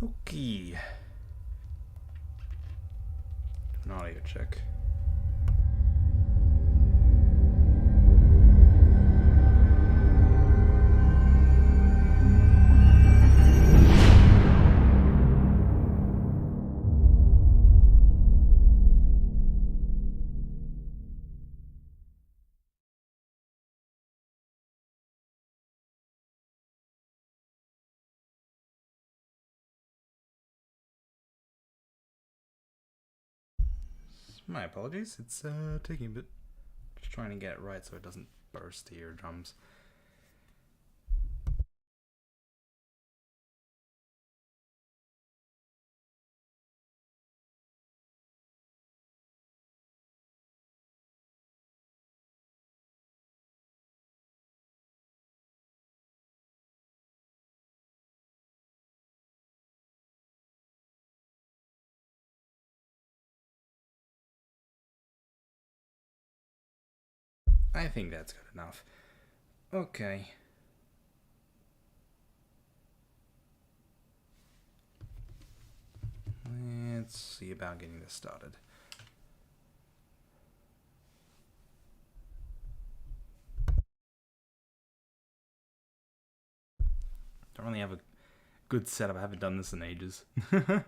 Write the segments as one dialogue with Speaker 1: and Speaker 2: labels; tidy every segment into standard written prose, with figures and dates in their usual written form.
Speaker 1: Okay. An audio check. My apologies, it's taking a bit. Just trying to get it right so it doesn't burst the eardrums. I think that's good enough. Okay. Let's see about getting this started. Don't really have a good setup. I haven't done this in ages. I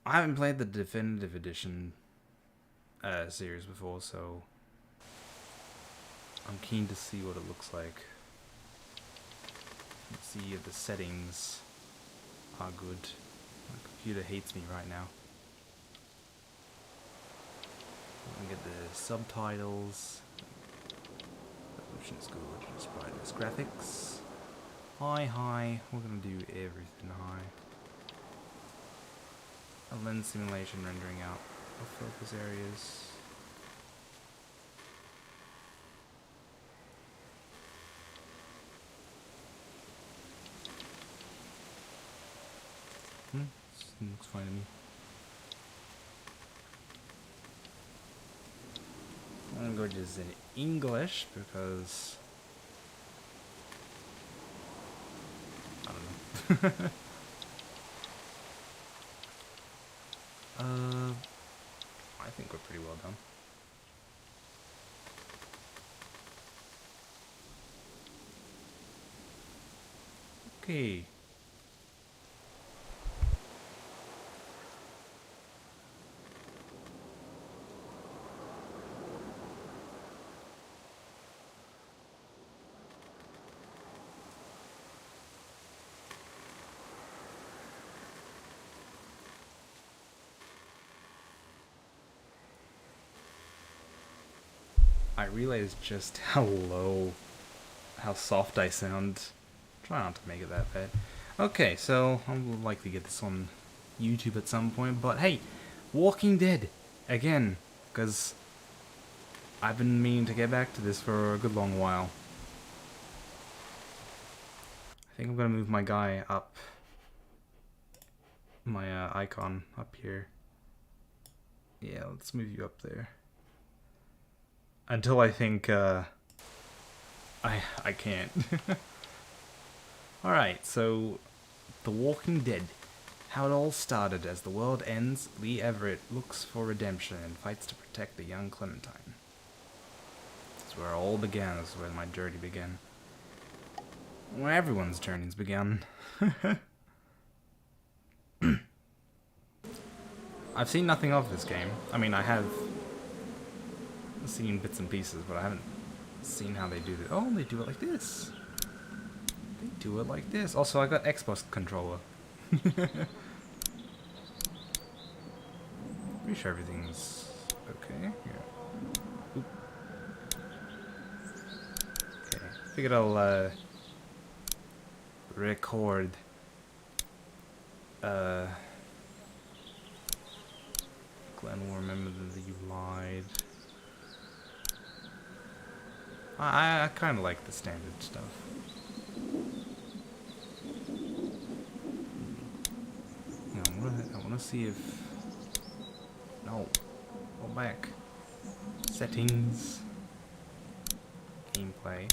Speaker 1: haven't played the Definitive Edition series before, so I'm keen to see what it looks like. Let's see if the settings are good. My computer hates me right now. I'm gonna get the subtitles. Resolution is good. Just brightness, graphics. High. We're gonna do everything high. A lens simulation rendering out of focus areas. Looks fine to me. I'm gonna go just in English because I don't know. I think we're pretty well done. Okay. I realized just how soft I sound. Try not to make it that bad. Okay, so I'll likely get this on YouTube at some point, but hey, Walking Dead, again, because I've been meaning to get back to this for a good long while. I think I'm gonna move my guy up, my icon up here. Yeah, let's move you up there. Until I think, I can't. Alright, so, The Walking Dead. How it all started. As the world ends, Lee Everett looks for redemption and fights to protect the young Clementine. This is where it all began. This is where my journey began. Where everyone's journeys began. I've seen nothing of this game. I mean, I have seen bits and pieces, but I haven't seen how they do it. Oh, they do it like this. They do it like this. Also, I got Xbox controller. Pretty sure everything's okay. Yeah. Oop. Okay. Figured I'll record Glenn will remember that you lied. I kind of like the standard stuff. I want to see if... No. Go back. Settings. Gameplay.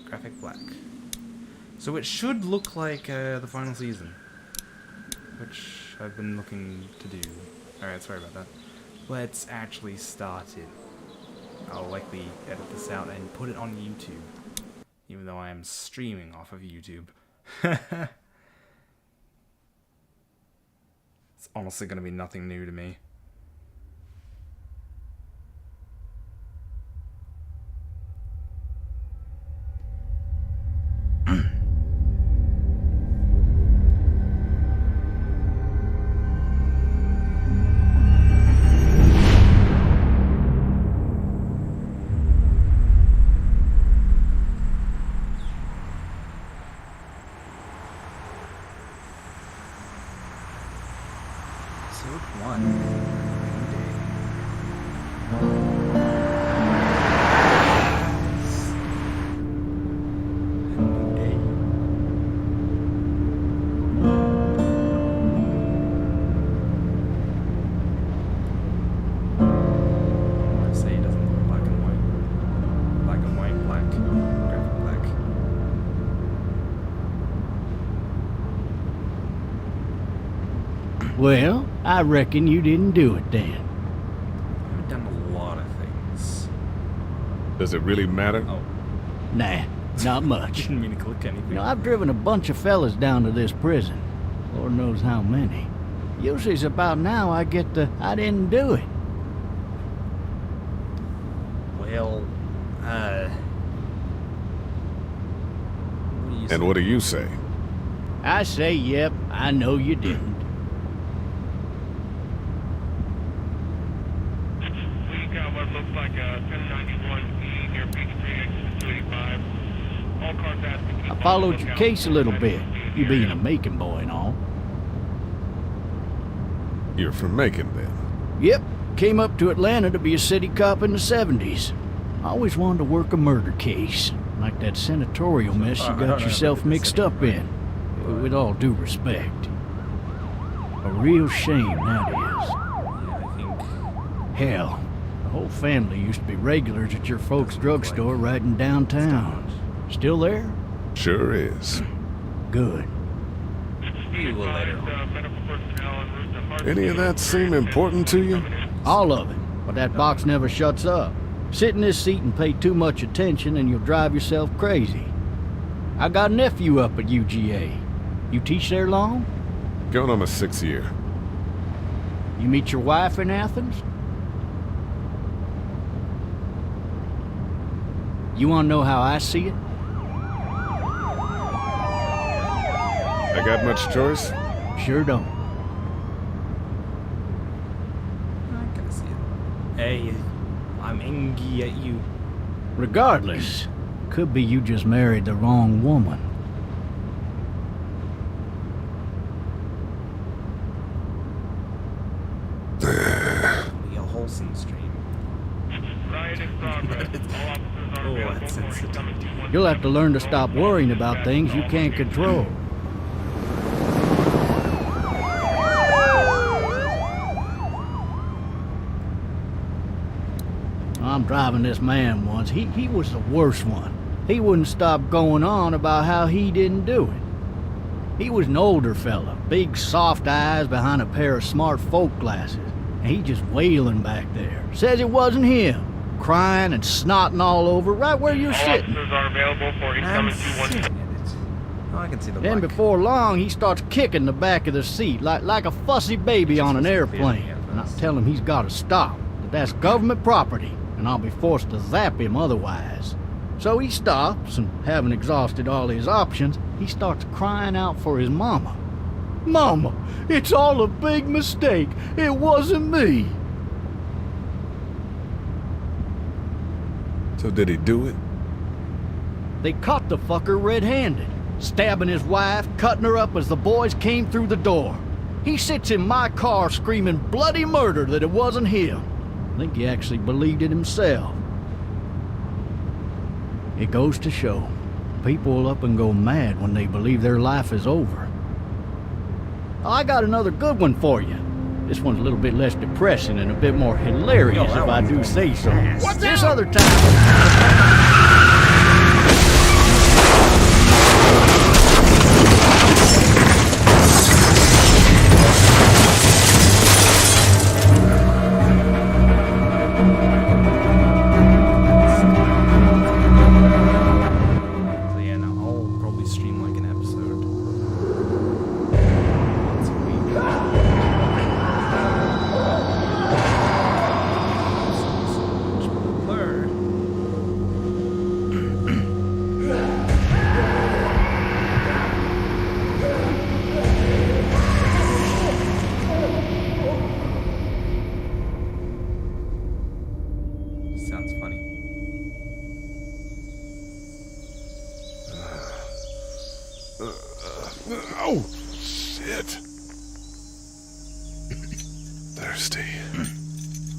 Speaker 1: Graphic black. So it should look like the final season, which I've been looking to do. Alright, sorry about that. Let's actually start it. I'll likely edit this out and put it on YouTube, even though I am streaming off of YouTube. It's honestly going to be nothing new to me. Episode 1. I say it doesn't look black and white. Black and white, black. Graphic black.
Speaker 2: Well, I reckon you didn't do it then.
Speaker 1: I've done a lot of things.
Speaker 3: Does it really matter?
Speaker 1: Oh,
Speaker 2: Nah, not much.
Speaker 1: didn't mean to click anything.
Speaker 2: You know, I've driven a bunch of fellas down to this prison. Lord knows how many. Usually it's about now I get the I didn't do it.
Speaker 1: Well,
Speaker 3: And what do you say?
Speaker 2: I say, yep, I know you didn't.
Speaker 4: We got what looks like a 1091E near Peachtree, exit 285. All cars asked to keep
Speaker 2: I
Speaker 4: on
Speaker 2: followed
Speaker 4: the
Speaker 2: your
Speaker 4: lookout
Speaker 2: case a
Speaker 4: for
Speaker 2: little
Speaker 4: 1091E
Speaker 2: bit,
Speaker 4: in the
Speaker 2: you being
Speaker 4: area.
Speaker 2: a Macon boy and all.
Speaker 3: You're from Macon, then.
Speaker 2: Yep, came up to Atlanta to be a city cop in the 70s. I always wanted to work a murder case, like that senatorial mess you got yourself mixed up in. With all due respect. A real shame, that is.
Speaker 1: Yeah, I think
Speaker 2: Hell, the whole family used to be regulars at your folks' drugstore right in downtown. Still there?
Speaker 3: Sure is.
Speaker 2: Good.
Speaker 1: we will later on.
Speaker 4: Medical personnel en route to Hart
Speaker 3: Any of that seem important to you?
Speaker 2: All of it. But that box never shuts up. Sit in this seat and pay too much attention and you'll drive yourself crazy. I got a nephew up at UGA. You teach there long?
Speaker 3: Going on my 6th year.
Speaker 2: You meet your wife in Athens? You want to know how I see it?
Speaker 3: I got much choice?
Speaker 2: Sure don't.
Speaker 1: I can see it. Hey, I'm angry at you.
Speaker 2: Regardless, could be you just married the wrong woman.
Speaker 1: Be a wholesome stream.
Speaker 4: Riot in progress. All officers are
Speaker 1: Oh,
Speaker 4: available
Speaker 1: that's
Speaker 4: for
Speaker 1: sensitive.
Speaker 4: incoming 212.
Speaker 2: You'll have to learn to stop worrying about things you can't control. I'm driving this man once. He was the worst one. He wouldn't stop going on about how he didn't do it. He was an older fella, big soft eyes behind a pair of smart folk glasses. And he just wailing back there. Says it wasn't him. Crying and snotting all over right where you're
Speaker 4: All
Speaker 2: sitting.
Speaker 4: officers are available for
Speaker 1: I'm
Speaker 4: incoming
Speaker 1: sitting
Speaker 4: 212.
Speaker 1: at it. Oh, I can see the
Speaker 2: Then
Speaker 1: black.
Speaker 2: before long, he starts kicking the back of the seat like a fussy baby on an airplane. And I tell him he's got to stop, that that's government property, and I'll be forced to zap him otherwise. So he stops, and having exhausted all his options, he starts crying out for his mama. Mama, it's all a big mistake. It wasn't me.
Speaker 3: So did he do it?
Speaker 2: They caught the fucker red-handed, stabbing his wife, cutting her up as the boys came through the door. He sits in my car screaming bloody murder that it wasn't him. I think he actually believed it himself. It goes to show, people will up and go mad when they believe their life is over. I got another good one for you. This one's a little bit less depressing and a bit more hilarious, if I do say so. This other time...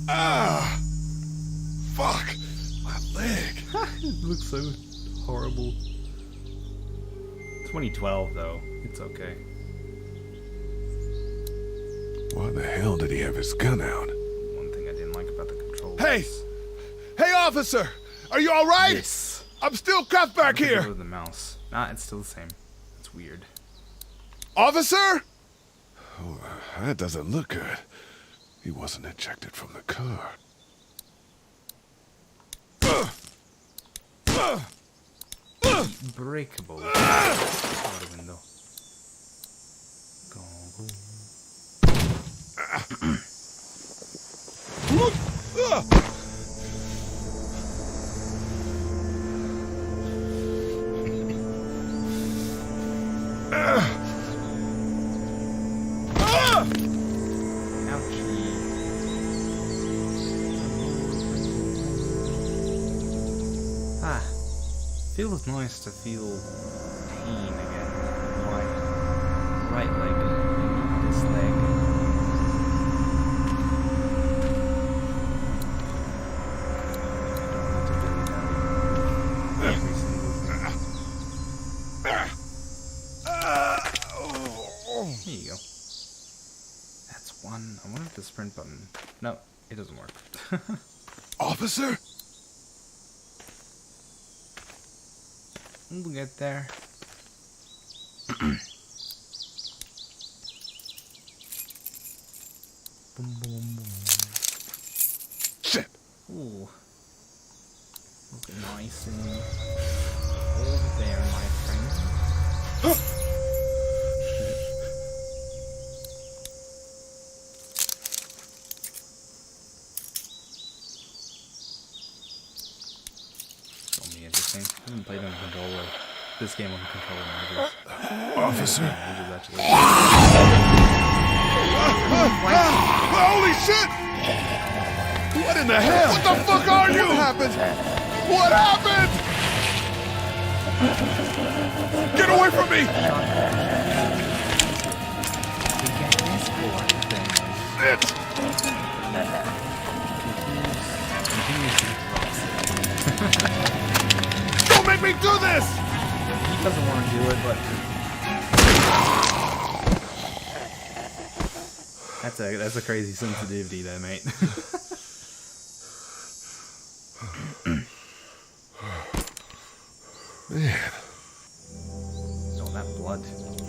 Speaker 3: Ah! Fuck! My leg.
Speaker 1: It looks so horrible. 2012 though. It's okay.
Speaker 3: Why the hell did he have his gun out?
Speaker 1: One thing I didn't like about the controls.
Speaker 3: Hey! Hey, officer! Are you alright?
Speaker 1: Yes.
Speaker 3: I'm still cuffed back
Speaker 1: Go
Speaker 3: here!
Speaker 1: with the mouse. Nah, it's still the same. It's weird.
Speaker 3: Officer? Oh, that doesn't look good. He wasn't ejected from the car.
Speaker 1: Breakable. Out the window. Go, go. Ouchie. Ah, feels nice to feel pain again. My right leg, this leg. Every single thing. Here you go. That's one. I wonder if the sprint button. No, it doesn't work.
Speaker 3: Officer?
Speaker 1: We'll get there. Boom, boom, boom.
Speaker 3: Shit!
Speaker 1: Ooh. Looking nice and over there, my friend. Show me everything. I haven't played on a controller. This game on the controller managers.
Speaker 3: Officer?
Speaker 1: Managers actually.
Speaker 3: Holy shit! What in the hell? What the fuck are you? What happened? What happened? Get away from me! Shit! Don't make me do this!
Speaker 1: He doesn't want to do it, but that's a crazy sensitivity there, mate.
Speaker 3: Man,
Speaker 1: Oh, that blood.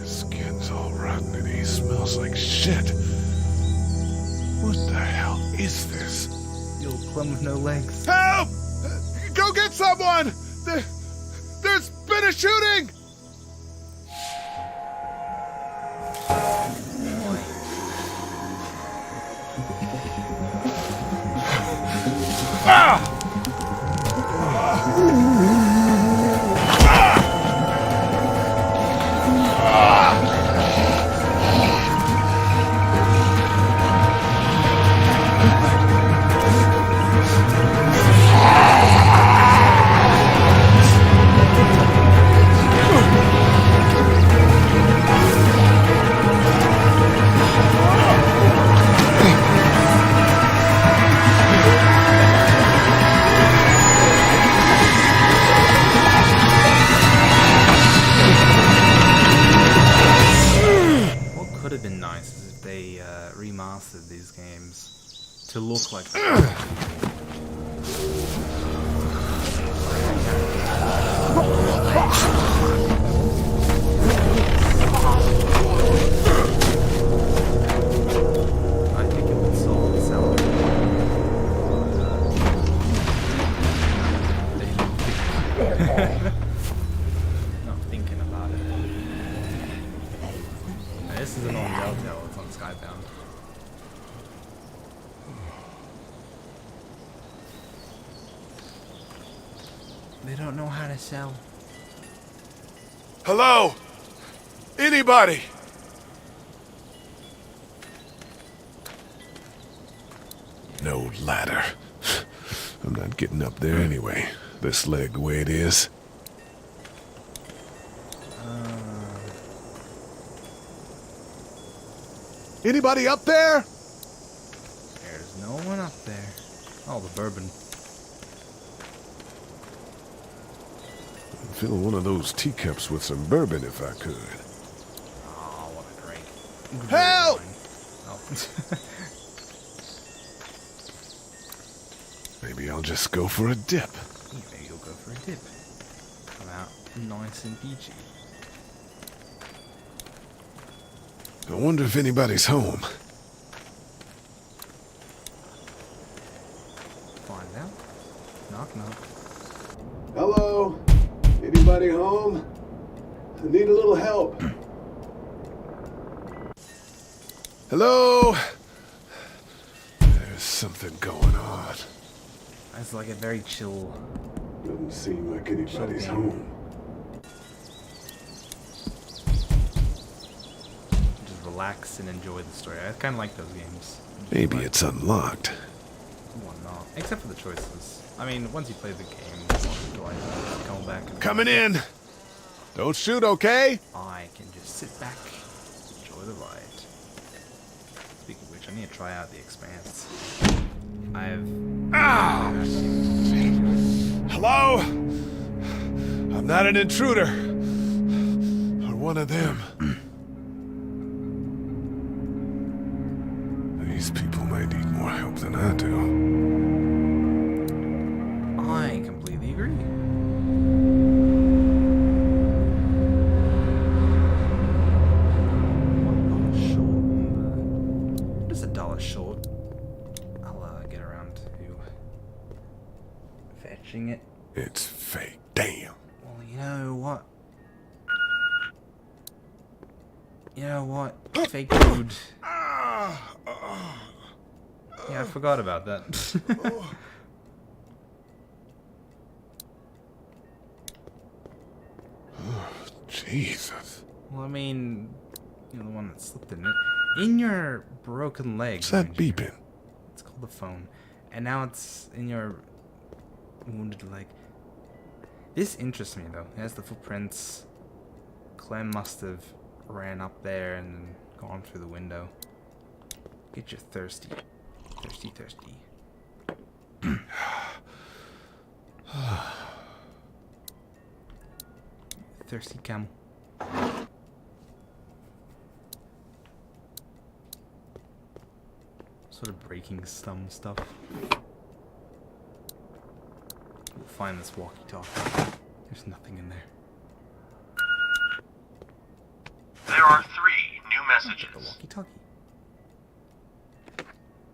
Speaker 3: his skin's all rotten and he smells like shit. What the hell is this?
Speaker 1: The old Clem with no legs.
Speaker 3: Help! Go get someone! There's been a shooting! Ah!
Speaker 1: Would have been nice is if they remastered these games to look like that. I think it would solve the salary. Not thinking about it. This isn't on Telltale, it's on Skybound. They don't know how to sell.
Speaker 3: Hello? Anybody? No ladder. I'm not getting up there anyway. This leg the way it is. Anybody up there?
Speaker 1: There's No one up there. Oh, the bourbon.
Speaker 3: I'd fill one of those teacups with some bourbon if I could.
Speaker 1: Oh, what a drink.
Speaker 3: Help!
Speaker 1: Oh.
Speaker 3: Maybe I'll just go for a dip.
Speaker 1: Maybe you'll go for a dip. Come out nice and peachy.
Speaker 3: I wonder if anybody's home.
Speaker 1: Find out. Knock knock.
Speaker 3: Hello? Anybody home? I need a little help. Hello? There's something going on.
Speaker 1: It's like a very chill.
Speaker 3: Doesn't seem like anybody's
Speaker 1: Chill.
Speaker 3: home.
Speaker 1: Just relax and enjoy the story. I kind of like those games.
Speaker 3: Maybe
Speaker 1: Like,
Speaker 3: it's unlocked.
Speaker 1: well, not. Except for the choices. I mean, once you play the game, do I come back and
Speaker 3: Coming in! Don't shoot, okay?
Speaker 1: I can just sit back, enjoy the ride. Speaking of which, I need to try out The Expanse.
Speaker 3: Hello? I'm not an intruder. Or one of them. These people may need more help than I do.
Speaker 1: I completely agree. $1 short. Just $1 short. I'll get around to fetching it.
Speaker 3: It's fake. Damn.
Speaker 1: Well, you know what? You know what? Fake food. Yeah, I forgot about that.
Speaker 3: Jesus.
Speaker 1: Well, I mean, you're the one that slipped in it. In your broken leg.
Speaker 3: What's that
Speaker 1: mind you.
Speaker 3: beeping?
Speaker 1: It's called the phone. And now it's in your wounded leg. This interests me, though. It has the footprints. Clem must have ran up there and then gone through the window. Get you thirsty. Thirsty, thirsty. Thirsty camel. Sort of breaking some stuff. We'll find this walkie-talkie. There's nothing in there.
Speaker 5: There are 3 new
Speaker 1: The
Speaker 5: messages.
Speaker 1: walkie-talkie.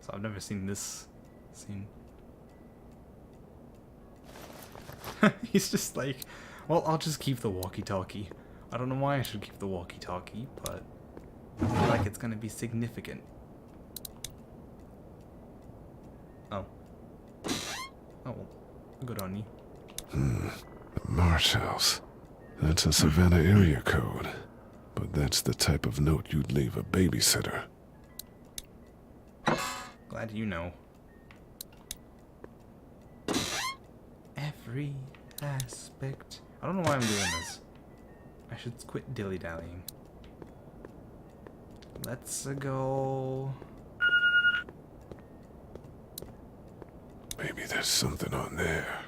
Speaker 1: So I've never seen this scene. He's just like, well, I'll just keep the walkie-talkie. I don't know why I should keep the walkie-talkie, but I feel like it's gonna be significant. Oh. Oh, well, good on you.
Speaker 3: The Marsh House. That's a Savannah area code. But that's the type of note you'd leave a babysitter.
Speaker 1: Glad you know. Every aspect. I don't know why I'm doing this. I should quit dilly-dallying. Let's go.
Speaker 3: Maybe there's something on there.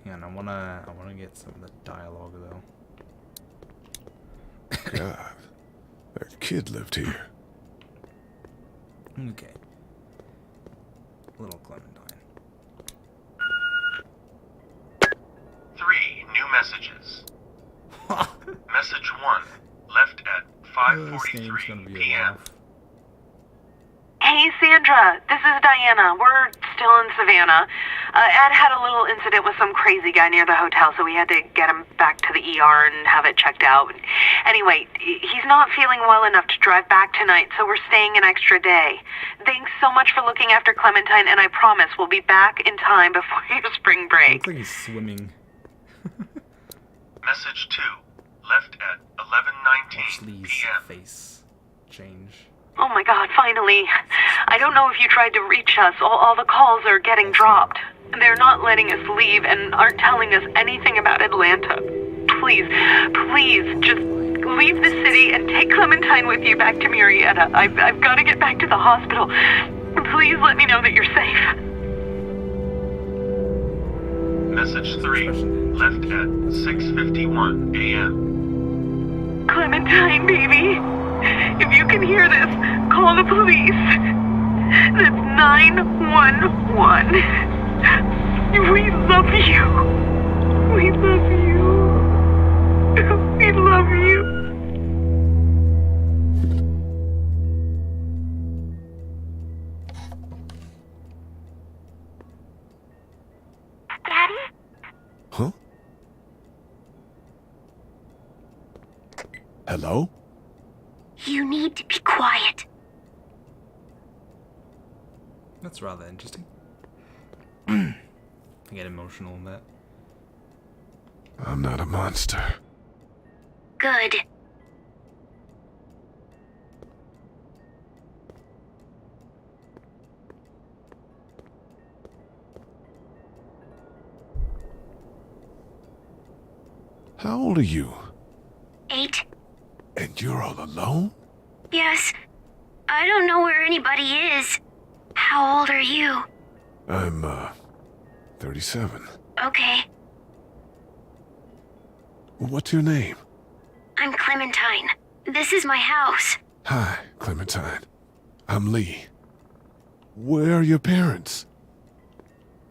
Speaker 1: Yeah, and I wanna get some of the dialogue though.
Speaker 3: God, that kid lived here.
Speaker 1: Okay. Little Clementine.
Speaker 5: 3 new messages. Message 1, left at
Speaker 1: This game's gonna
Speaker 5: 5:43
Speaker 1: be a
Speaker 5: p.m.
Speaker 1: laugh.
Speaker 6: Hey, Sandra. This is Diana. We're still in Savannah. Ed had a little incident with some crazy guy near the hotel, so we had to get him back to the ER and have it checked out. Anyway, he's not feeling well enough to drive back tonight, so we're staying an extra day. Thanks so much for looking after Clementine, and I promise we'll be back in time before your spring break.
Speaker 1: Looks like he's swimming.
Speaker 5: Message 2, left at 11:19
Speaker 1: Ashley's
Speaker 5: p.m.
Speaker 1: face change.
Speaker 6: Oh my God, finally. I don't know if you tried to reach us. All the calls are getting dropped. They're not letting us leave and aren't telling us anything about Atlanta. Please, just leave the city and take Clementine with you back to Murrieta. I've got to get back to the hospital. know that you're safe.
Speaker 5: Message 3. Left at 6:51 a.m.
Speaker 6: Clementine, baby. If you can hear this, call the police. That's 911. We love you. We love you. We love you. Daddy?
Speaker 3: Huh? Hello?
Speaker 7: You need to be quiet.
Speaker 1: That's rather interesting. I get emotional in that.
Speaker 3: I'm not a monster.
Speaker 7: Good.
Speaker 3: How old are you?
Speaker 7: 8.
Speaker 3: And you're all alone?
Speaker 7: Yes. I don't know where anybody is. How old are you?
Speaker 3: I'm, 37.
Speaker 7: Okay.
Speaker 3: What's your name?
Speaker 7: I'm Clementine. This is my house.
Speaker 3: Hi, Clementine. I'm Lee. Where are your parents?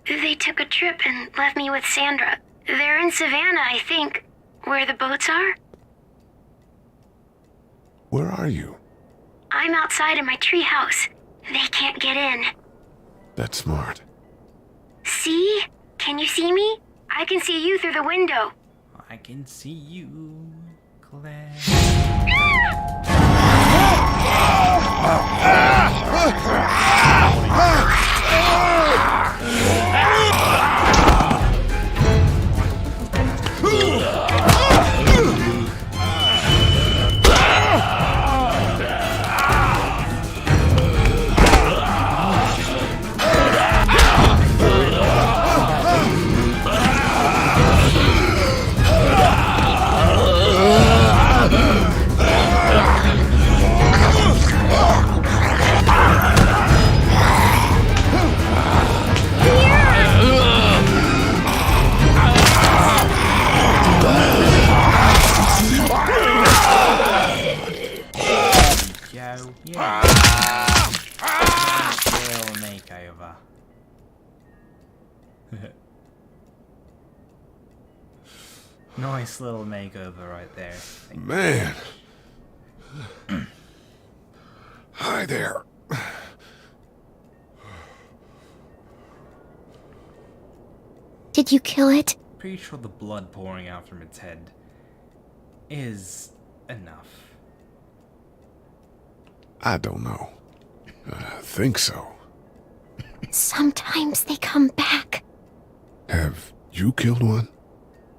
Speaker 7: They took a trip and left me with Sandra. They're in Savannah, I think. Where the boats are?
Speaker 3: Where are you?
Speaker 7: I'm outside in my treehouse. They can't get in.
Speaker 3: That's smart.
Speaker 7: See? Can you see me? I can see you through the window.
Speaker 1: I can see you, Claire. Yeah. Nice little makeover. Nice little makeover right there.
Speaker 3: Man. Hi there.
Speaker 7: Did you kill it?
Speaker 1: Pretty sure the blood pouring out from its head is enough.
Speaker 3: I don't know. I think so.
Speaker 7: Sometimes they come back.
Speaker 3: Have you killed one?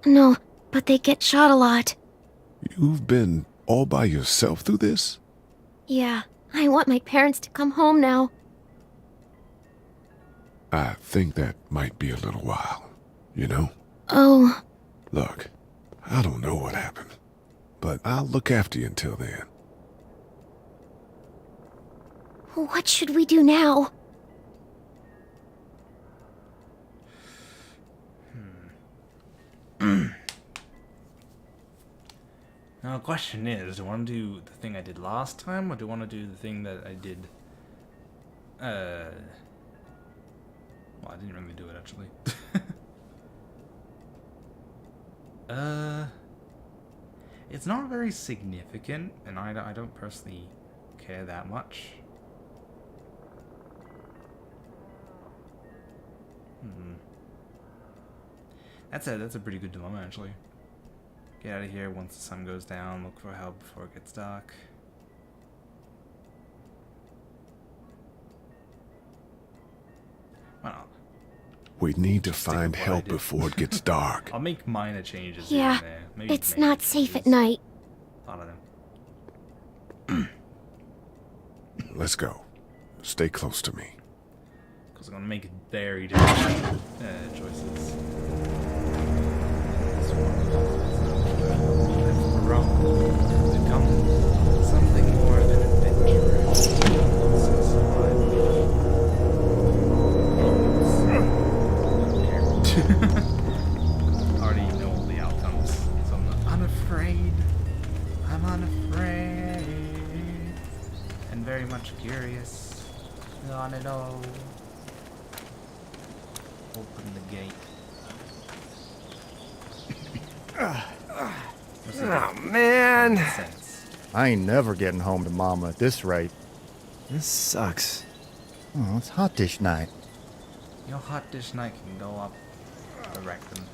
Speaker 7: No, but they get shot a lot.
Speaker 3: You've been all by yourself through this?
Speaker 7: Yeah, I want my parents to come home now.
Speaker 3: I think that might be a little while, you know?
Speaker 7: Oh.
Speaker 3: Look, I don't know what happened, but I'll look after you until then.
Speaker 7: What should we do now?
Speaker 1: Now the question is, do I want to do the thing I did last time, or do I want to do the thing that I did, well, I didn't really do it, actually. It's not very significant, and I don't personally care that much. That's a pretty good dilemma, actually. Get out of here once the sun goes down, look for help before it gets dark. Well,
Speaker 3: We need to
Speaker 1: Stick
Speaker 3: find
Speaker 1: with what I
Speaker 3: help
Speaker 1: did.
Speaker 3: before it gets dark.
Speaker 1: I'll make minor changes here
Speaker 7: Yeah,
Speaker 1: and there. Maybe
Speaker 7: it's
Speaker 1: major
Speaker 7: not safe at
Speaker 1: changes.
Speaker 7: night.
Speaker 1: Thought of them.
Speaker 3: Let's go. Stay close to me.
Speaker 1: Because I'm going to make very different choices. This one has grown to become something more than adventurous. Already know all the outcomes, so I'm not unafraid. I'm unafraid. And very much curious. On it all. Open the gate.
Speaker 8: Oh, man.
Speaker 1: Sense.
Speaker 9: I ain't never getting home to Mama at this rate.
Speaker 8: This sucks.
Speaker 9: Oh, it's hot dish night.
Speaker 1: Your hot dish night can go up the rectum.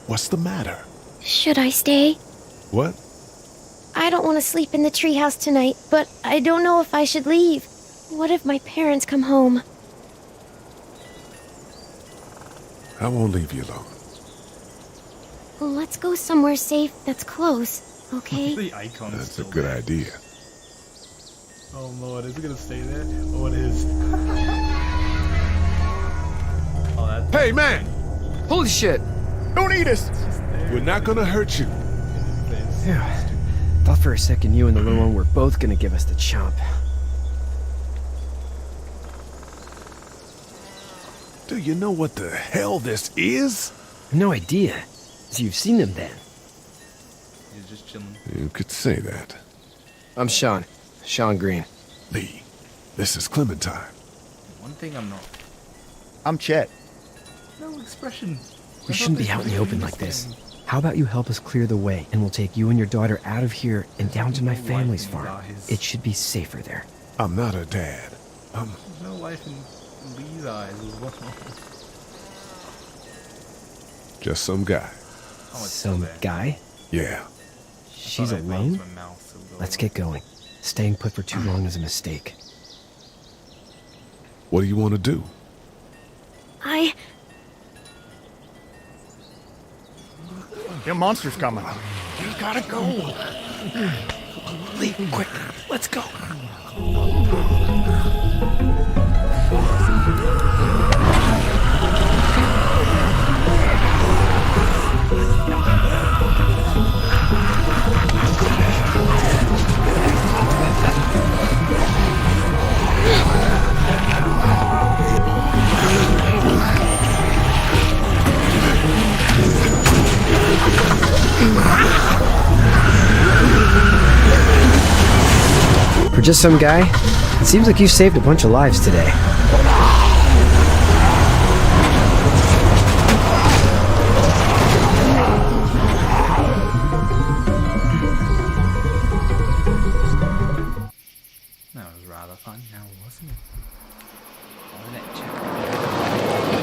Speaker 3: What's the matter?
Speaker 7: Should I stay?
Speaker 3: What?
Speaker 7: I don't want to sleep in the treehouse tonight, but I don't know if I should leave. What if my parents come home?
Speaker 3: I won't leave you alone.
Speaker 7: Well, let's go somewhere safe that's close, okay?
Speaker 1: The icon is
Speaker 3: That's a
Speaker 1: still
Speaker 3: good
Speaker 1: there.
Speaker 3: idea.
Speaker 1: Oh lord, is it gonna stay there? Oh, it is. Oh, that's
Speaker 3: Hey, man!
Speaker 8: Holy shit!
Speaker 9: Don't eat us!
Speaker 1: just there.
Speaker 3: We're not gonna hurt you.
Speaker 8: Yeah. Thought for a second you and the little one were both gonna give us the chomp.
Speaker 3: Do you know what the hell this is?
Speaker 8: No idea. So you've seen them then.
Speaker 1: He's just chilling.
Speaker 3: You could say that.
Speaker 8: I'm Sean. Sean Green.
Speaker 3: Lee, this is Clementine.
Speaker 1: One thing I'm not.
Speaker 9: I'm Chet.
Speaker 1: No expression.
Speaker 8: We shouldn't be out in the open like this. How about you help us clear the way, and we'll take you and your daughter out of here and down to my family's farm. It should be safer there.
Speaker 3: I'm not her dad.
Speaker 1: There's no life in Lee's eyes as well.
Speaker 3: Just some guy.
Speaker 1: Oh, it's still
Speaker 8: Some
Speaker 1: there.
Speaker 8: guy?
Speaker 3: Yeah.
Speaker 8: She's
Speaker 1: Thought I
Speaker 8: alone?
Speaker 1: raised my mouth, so go
Speaker 8: Let's
Speaker 1: on.
Speaker 8: get going. Staying put for too long is a mistake.
Speaker 3: What do you want to do?
Speaker 9: Them monster's coming.
Speaker 8: We gotta go. Lee, quick, let's go. For just some guy, it seems like you saved a bunch of lives today.
Speaker 1: That was rather fun, now wasn't it? Wasn't it, Jack?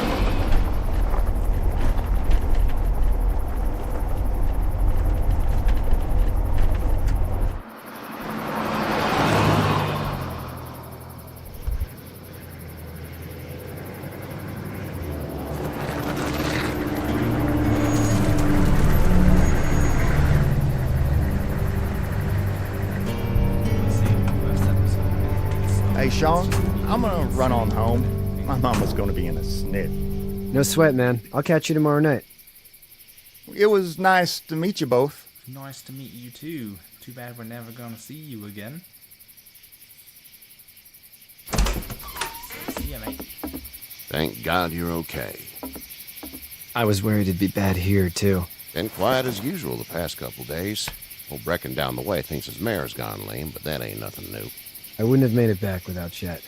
Speaker 1: Let's see, first episode.
Speaker 9: Hey, Sean, I'm gonna run on home. My mama's gonna be in a snit.
Speaker 8: No sweat, man. I'll catch you tomorrow night.
Speaker 9: It was nice to meet you both.
Speaker 1: Nice to meet you too. Too bad we're never gonna see you again. See ya, mate.
Speaker 10: Thank God you're okay.
Speaker 8: I was worried it'd be bad here, too.
Speaker 10: Been quiet as usual the past couple days. Old Brecken down the way thinks his mare's gone lame, but that ain't nothing new.
Speaker 8: I wouldn't have made it back without Chet.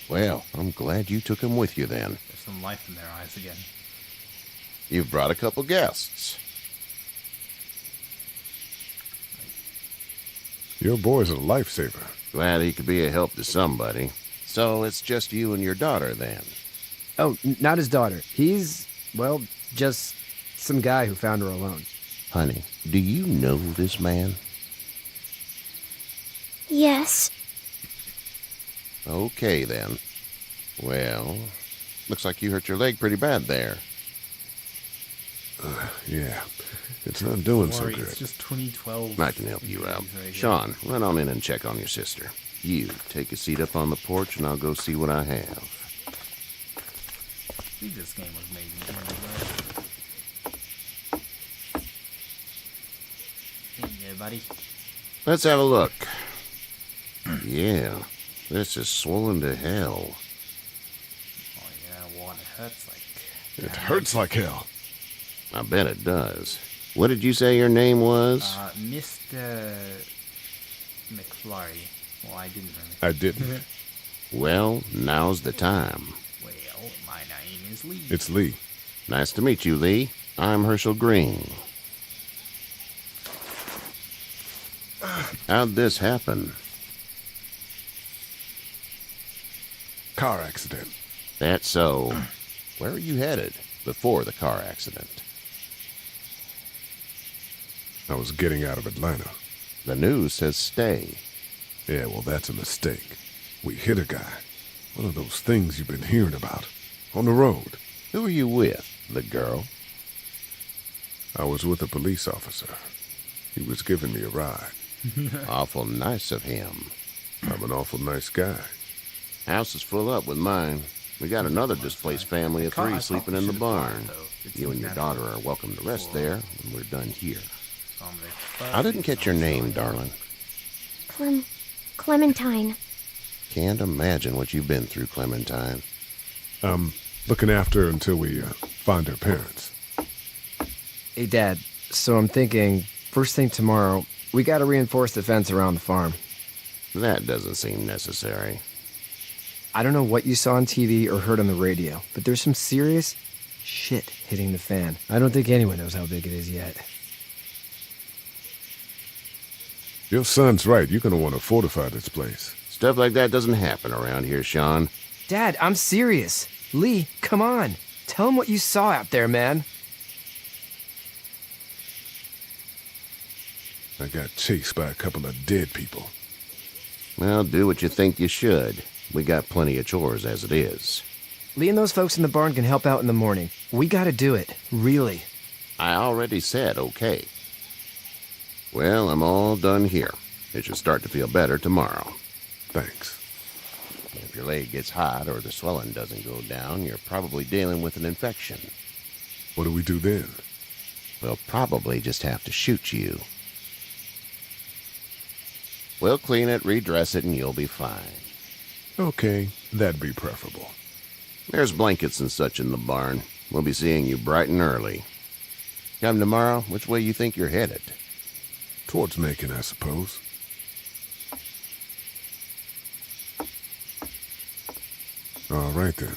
Speaker 10: Well, I'm glad you took him with you then.
Speaker 1: There's some life in their eyes again.
Speaker 10: You've brought a couple guests.
Speaker 3: Your boy's a lifesaver.
Speaker 10: Glad he could be a help to somebody. So it's just you and your daughter then.
Speaker 8: Oh, not his daughter. He's, well, just some guy who found her alone.
Speaker 10: Honey, do you know this man?
Speaker 7: Yes.
Speaker 10: Okay then. Well, looks like you hurt your leg pretty bad there.
Speaker 3: Yeah. It's not doing
Speaker 1: Don't
Speaker 3: so
Speaker 1: worry,
Speaker 3: good.
Speaker 1: it's just 2012.
Speaker 10: I can help you out.
Speaker 1: Very good.
Speaker 10: Sean, run on in and check on your sister. You take a seat up on the porch and I'll go see what I have.
Speaker 1: I think this game was made in Hey there, buddy.
Speaker 10: Let's have a look. Yeah, This is swollen to hell.
Speaker 1: Oh yeah, water hurts like...
Speaker 3: It hurts like hell.
Speaker 10: I bet it does. What did you say your name was?
Speaker 1: Mr. McFlurry. Well, I didn't really.
Speaker 3: I didn't.
Speaker 10: Well, now's the time.
Speaker 1: Well, my name is Lee.
Speaker 3: It's Lee.
Speaker 10: Nice to meet you, Lee. I'm Herschel Green. How'd this happen?
Speaker 3: Car accident.
Speaker 10: That's so. Where were you headed before the car accident?
Speaker 3: I was getting out of Atlanta.
Speaker 10: The news says stay.
Speaker 3: Yeah, well, that's a mistake. We hit a guy. One of those things you've been hearing about. On the road.
Speaker 10: Who are you with? The girl?
Speaker 3: I was with a police officer. He was giving me a ride.
Speaker 10: Awful nice of him.
Speaker 3: I'm an awful nice guy.
Speaker 10: House is full up with mine. We got another displaced family of three sleeping in the barn. You and your daughter are welcome to rest there when we're done here. I didn't catch your name, darling.
Speaker 7: Clementine.
Speaker 10: Can't imagine what you've been through, Clementine.
Speaker 3: I'm looking after her until we find her parents.
Speaker 8: Hey, Dad. So I'm thinking, first thing tomorrow, we gotta reinforce the fence around the farm.
Speaker 10: That doesn't seem necessary.
Speaker 8: I don't know what you saw on TV or heard on the radio, but there's some serious shit hitting the fan. I don't think anyone knows how big it is yet.
Speaker 3: Your son's right. You're gonna want to fortify this place.
Speaker 10: Stuff like that doesn't happen around here, Sean.
Speaker 8: Dad, I'm serious. Lee, come on. Tell him what you saw out there, man.
Speaker 3: I got chased by a couple of dead people.
Speaker 10: Well, do what you think you should. We got plenty of chores as it is.
Speaker 8: Lee and those folks in the barn can help out in the morning. We gotta do it. Really.
Speaker 10: I already said okay. Well, I'm all done here. It should start to feel better tomorrow.
Speaker 3: Thanks.
Speaker 10: If your leg gets hot or the swelling doesn't go down, you're probably dealing with an infection.
Speaker 3: What do we do then?
Speaker 10: We'll probably just have to shoot you. We'll clean it, redress it, and you'll be fine.
Speaker 3: Okay, that'd be preferable.
Speaker 10: There's blankets and such in the barn. We'll be seeing you bright and early. Come tomorrow, which way you think you're headed?
Speaker 3: Towards Macon, I suppose. All right, then.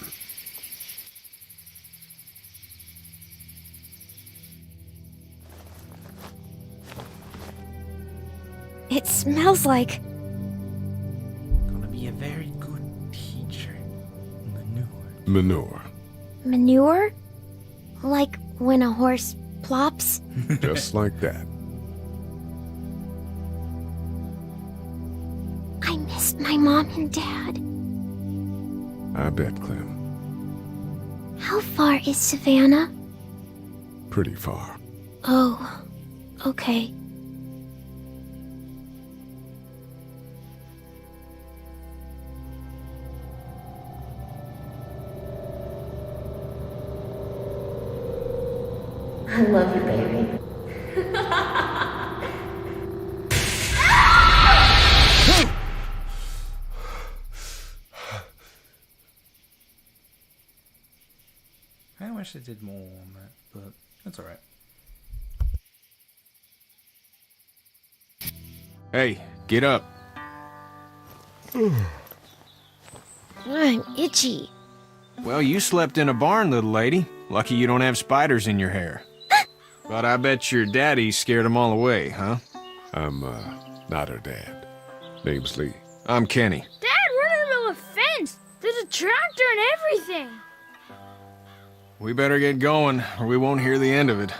Speaker 7: It smells like...
Speaker 1: Gonna be a very good teacher. Manure.
Speaker 3: Manure.
Speaker 7: manure? Like when a horse plops?
Speaker 3: Just like that.
Speaker 7: I miss my mom and dad.
Speaker 3: I bet, Clem.
Speaker 7: How far is Savannah?
Speaker 3: Pretty far.
Speaker 7: Oh, okay.
Speaker 11: I love you, baby.
Speaker 1: I wish I did more on that, but that's alright.
Speaker 12: Hey, get up.
Speaker 7: I'm itchy.
Speaker 12: Well, you slept in a barn, little lady. Lucky you don't have spiders in your hair. But I bet your daddy scared them all away, huh?
Speaker 3: I'm, not her dad. Name's Lee.
Speaker 12: I'm Kenny.
Speaker 11: Dad, we're in the middle of a fence. There's a tractor and everything.
Speaker 12: We better get going, or we won't hear the end of it.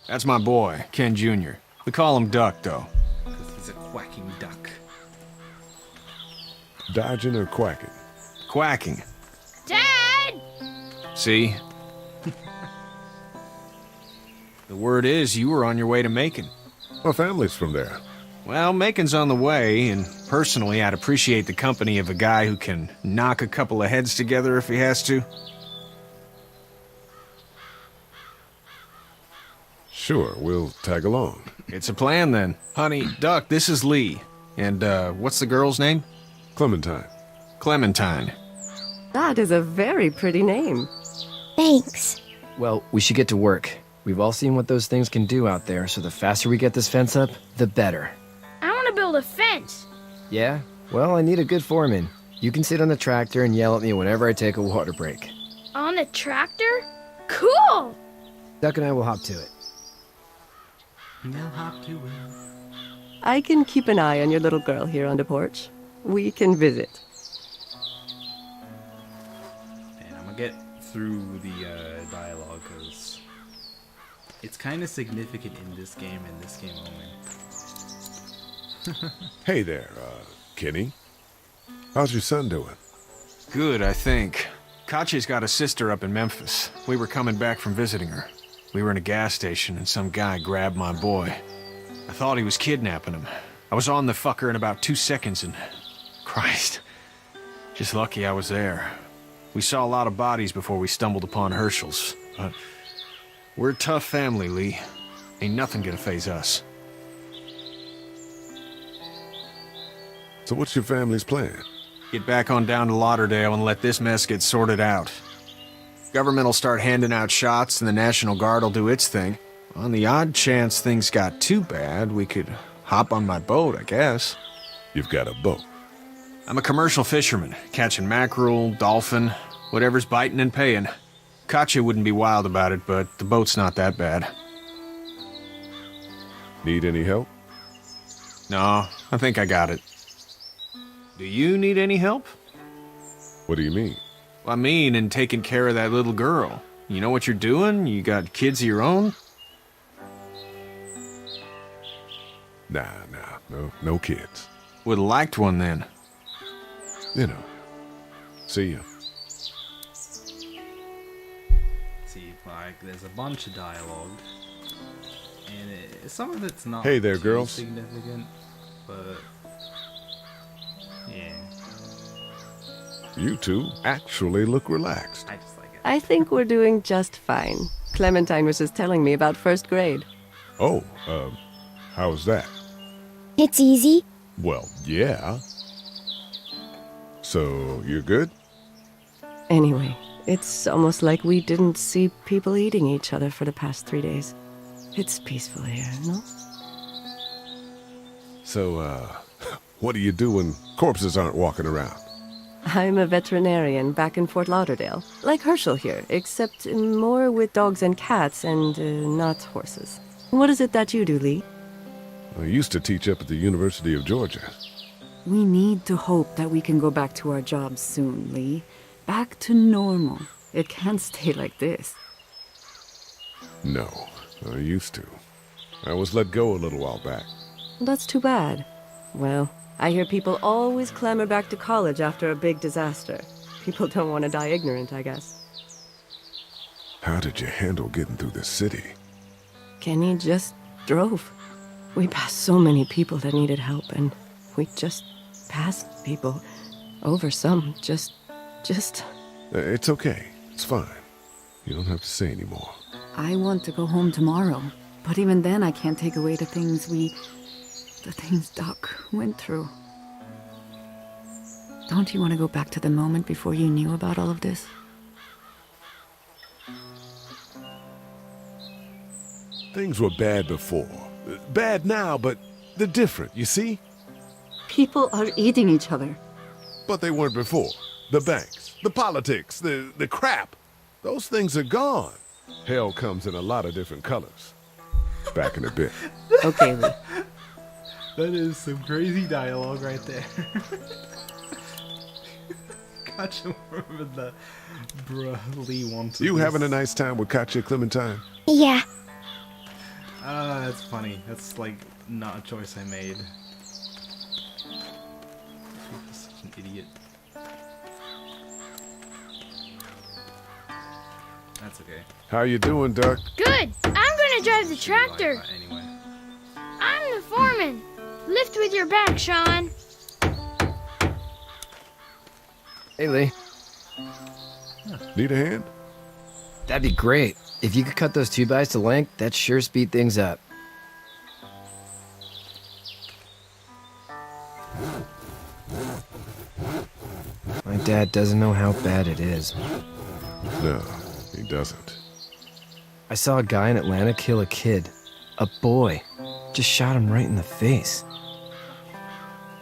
Speaker 12: That's my boy, Ken Jr. We call him Duck, though.
Speaker 1: Because he's a quacking duck.
Speaker 3: Dodging or quacking?
Speaker 12: Quacking.
Speaker 11: Dad!
Speaker 12: See? The word is you were on your way to Macon.
Speaker 3: Our family's from there.
Speaker 12: Well, Macon's on the way, and personally, I'd appreciate the company of a guy who can knock a couple of heads together if he has to.
Speaker 3: Sure, we'll tag along.
Speaker 12: It's a plan, then. Honey, Duck, this is Lee. And, what's the girl's name?
Speaker 3: Clementine.
Speaker 12: Clementine.
Speaker 13: That is a very pretty name.
Speaker 7: Thanks.
Speaker 8: Well, we should get to work. We've all seen what those things can do out there, so the faster we get this fence up, the better.
Speaker 11: I want to build a fence.
Speaker 8: Yeah? Well, I need a good foreman. You can sit on the tractor and yell at me whenever I take a water break.
Speaker 11: On the tractor? Cool!
Speaker 8: Duck and I will hop to it.
Speaker 13: I can keep an eye on your little girl here on the porch. We can visit.
Speaker 1: And I'm gonna get through the dialogue because it's kind of significant in this game and this game only.
Speaker 3: Hey there, Kenny. How's your son doing?
Speaker 12: Good, I think. Katya's got a sister up in Memphis. We were coming back from visiting her. We were in a gas station and some guy grabbed my boy. I thought he was kidnapping him. I was on the fucker in about 2 seconds and... Christ. Just lucky I was there. We saw a lot of bodies before we stumbled upon Herschel's. But we're a tough family, Lee. Ain't nothing gonna faze us.
Speaker 3: So what's your family's plan?
Speaker 12: Get back on down to Lauderdale and let this mess get sorted out. Government will start handing out shots and the National Guard will do its thing. On the odd chance things got too bad, we could hop on my boat, I guess.
Speaker 3: You've got a boat.
Speaker 12: I'm a commercial fisherman, catching mackerel, dolphin, whatever's biting and paying. Katya wouldn't be wild about it, but the boat's not that bad.
Speaker 3: Need any help?
Speaker 12: No, I think I got it. Do you need any help?
Speaker 3: What do you mean?
Speaker 12: I mean, in taking care of that little girl. You know what you're doing? You got kids of your own?
Speaker 3: Nah, no kids.
Speaker 12: Would've liked one then.
Speaker 3: You know. See ya.
Speaker 1: See, like, there's a bunch of dialogue, and some of it's not
Speaker 3: Hey there,
Speaker 1: too
Speaker 3: girls.
Speaker 1: significant, but yeah.
Speaker 3: You two actually look relaxed.
Speaker 1: I just like it.
Speaker 13: I think we're doing just fine. Clementine was just telling me about first grade.
Speaker 3: Oh, how was that?
Speaker 7: It's easy.
Speaker 3: Well, yeah. So, you're good?
Speaker 13: Anyway, it's almost like we didn't see people eating each other for the past 3 days. It's peaceful here, no?
Speaker 3: So, what do you do when corpses aren't walking around?
Speaker 13: I'm a veterinarian back in Fort Lauderdale, like Herschel here, except more with dogs and cats and not horses. What is it that you do, Lee?
Speaker 3: I used to teach up at the University of Georgia.
Speaker 14: We need to hope that we can go back to our jobs soon, Lee. Back to normal. It can't stay like this.
Speaker 3: No, I used to. I was let go a little while back.
Speaker 13: That's too bad. Well, I hear people always clamor back to college after a big disaster. People don't want to die ignorant, I guess.
Speaker 3: How did you handle getting through the city?
Speaker 13: Kenny just drove. We passed so many people that needed help, and we just passed people. Over some, just...
Speaker 3: It's okay. It's fine. You don't have to say any more.
Speaker 14: I want to go home tomorrow, but even then I can't take away the things Doc went through. Don't you want to go back to the moment before you knew about all of this?
Speaker 3: Things were bad before. Bad now, but they're different, you see?
Speaker 14: People are eating each other.
Speaker 3: But they weren't before. The banks, the politics, the crap. Those things are gone. Hell comes in a lot of different colors. Back in a bit.
Speaker 13: Okay, Lee.
Speaker 1: That is some crazy dialogue right there. Gotcha, wherever the bruh Lee wanted.
Speaker 3: You having a nice time with Katya, Clementine?
Speaker 7: Yeah.
Speaker 1: That's funny. That's like not a choice I made. I'm such an idiot. That's okay.
Speaker 3: How you doing, Duck?
Speaker 11: Good. I'm gonna drive the tractor.
Speaker 1: Anyway.
Speaker 11: I'm the foreman. Lift with your back, Sean.
Speaker 8: Hey, Lee.
Speaker 3: Need a hand?
Speaker 8: That'd be great. If you could cut those 2x to length, that'd sure speed things up. dad doesn't know how bad it is.
Speaker 3: No, he doesn't.
Speaker 8: I saw a guy in Atlanta kill a kid. A boy. Just shot him right in the face.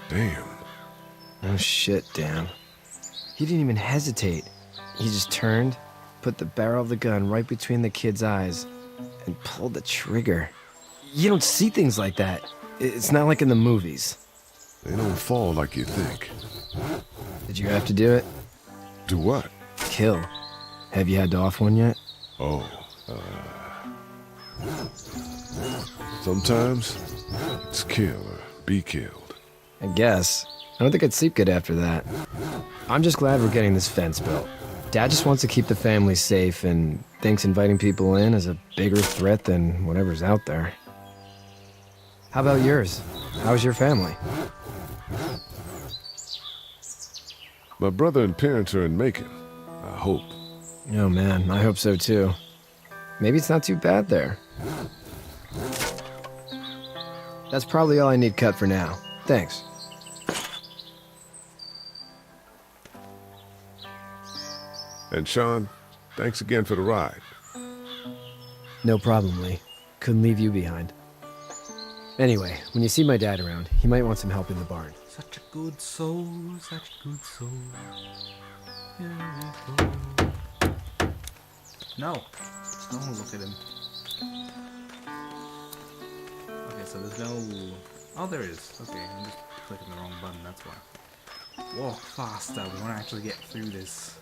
Speaker 3: Damn.
Speaker 8: Oh shit, Dan. He didn't even hesitate. He just turned, put the barrel of the gun right between the kid's eyes, and pulled the trigger. You don't see things like that. It's not like in the movies.
Speaker 3: They don't fall like you think.
Speaker 8: Did you have to do it?
Speaker 3: Do what?
Speaker 8: Kill. Have you had to off one yet?
Speaker 3: Oh, sometimes it's kill or be killed.
Speaker 8: I guess. I don't think I'd sleep good after that. I'm just glad we're getting this fence built. Dad just wants to keep the family safe and thinks inviting people in is a bigger threat than whatever's out there. How about yours? How's your family?
Speaker 3: My brother and parents are in Macon. I hope.
Speaker 8: Oh man, I hope so too. Maybe it's not too bad there. That's probably all I need cut for now. Thanks.
Speaker 3: And Sean, thanks again for the ride.
Speaker 8: No problem, Lee. Couldn't leave you behind. Anyway, when you see my dad around, he might want some help in the barn.
Speaker 1: Such a good soul, such a good soul. Here we go. No, don't look at him. Okay, so there's no... Oh, there is. Okay, I'm just clicking the wrong button, that's why. Walk faster, we want to actually get through this.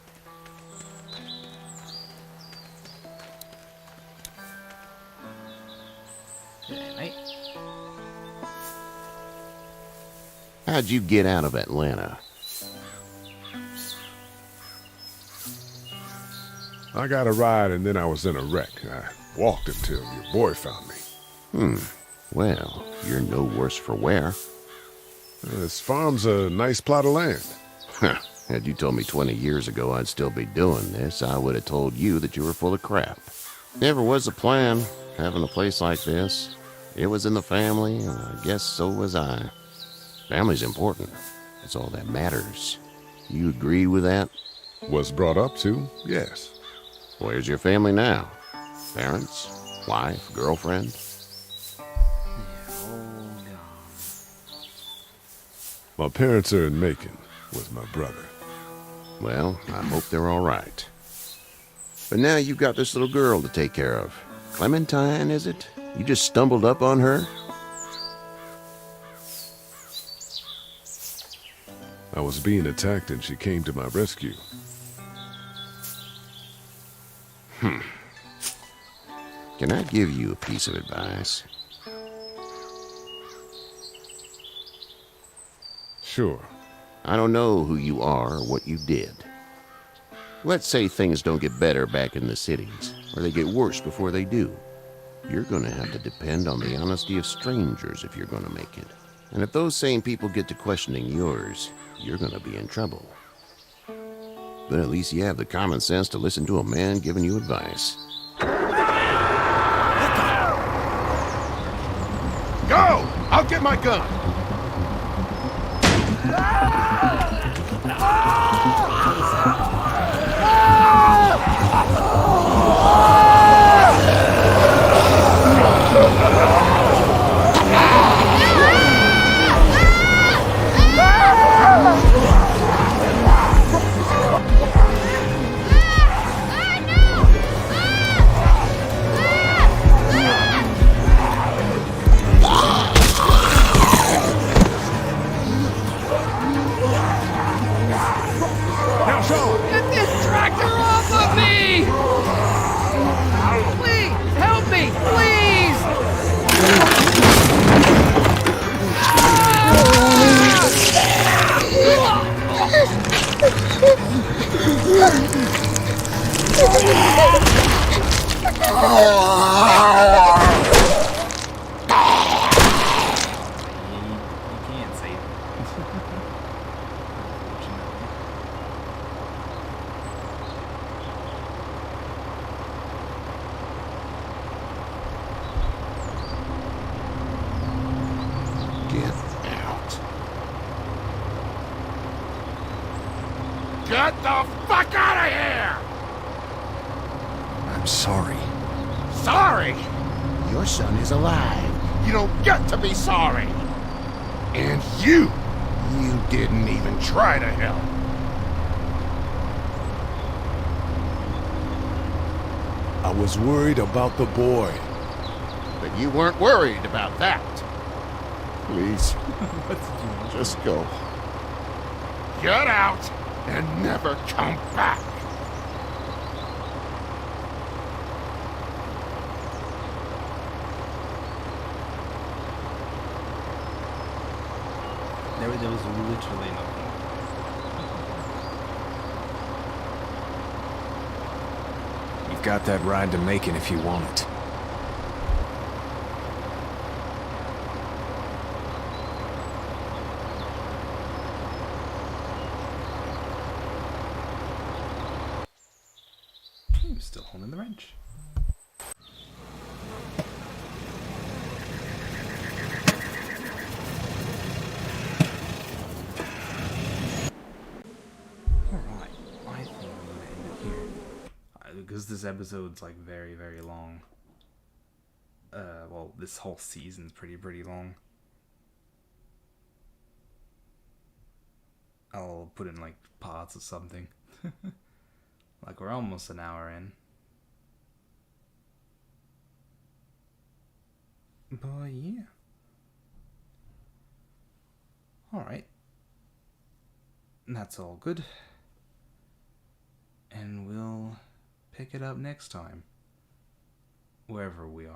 Speaker 1: Yeah, mate.
Speaker 10: How'd you get out of Atlanta?
Speaker 3: I got a ride and then I was in a wreck. I walked until your boy found me.
Speaker 10: Well, you're no worse for wear.
Speaker 3: This farm's a nice plot of land.
Speaker 10: Had you told me 20 years ago I'd still be doing this, I would have told you that you were full of crap. Never was a plan, having a place like this. It was in the family, and I guess so was I. Family's important. That's all that matters. You agree with that?
Speaker 3: Was brought up to, yes.
Speaker 10: Where's your family now? Parents? Wife? Girlfriend?
Speaker 3: My parents are in Macon with my brother.
Speaker 10: Well, I hope they're all right. But now you've got this little girl to take care of. Clementine, is it? You just stumbled up on her?
Speaker 3: I was being attacked and she came to my rescue.
Speaker 10: Can I give you a piece of advice?
Speaker 3: Sure.
Speaker 10: I don't know who you are or what you did. Let's say things don't get better back in the cities, or they get worse before they do. You're going to have to depend on the honesty of strangers if you're going to make it. And if those same people get to questioning yours, you're going to be in trouble. But at least you have the common sense to listen to a man giving you advice.
Speaker 3: Go! I'll get my gun!
Speaker 11: Get this tractor off of me!
Speaker 3: Get the fuck out of here!
Speaker 12: I'm sorry.
Speaker 3: Sorry? Your son is alive. You don't get to be sorry. And you didn't even try to help. I was worried about the boy. But you weren't worried about that. Please, just go. Get out and never come back.
Speaker 1: There was literally nothing.
Speaker 12: You've got that ride to Macon if you want it.
Speaker 1: I'm still holding the wrench. Alright, I think I'm gonna end it here. Because this episode's like very, very long. Well, this whole season's pretty long. I'll put in like parts or something. Like we're almost an hour in. But yeah. Alright. That's all good. And we'll pick it up next time. Wherever we are.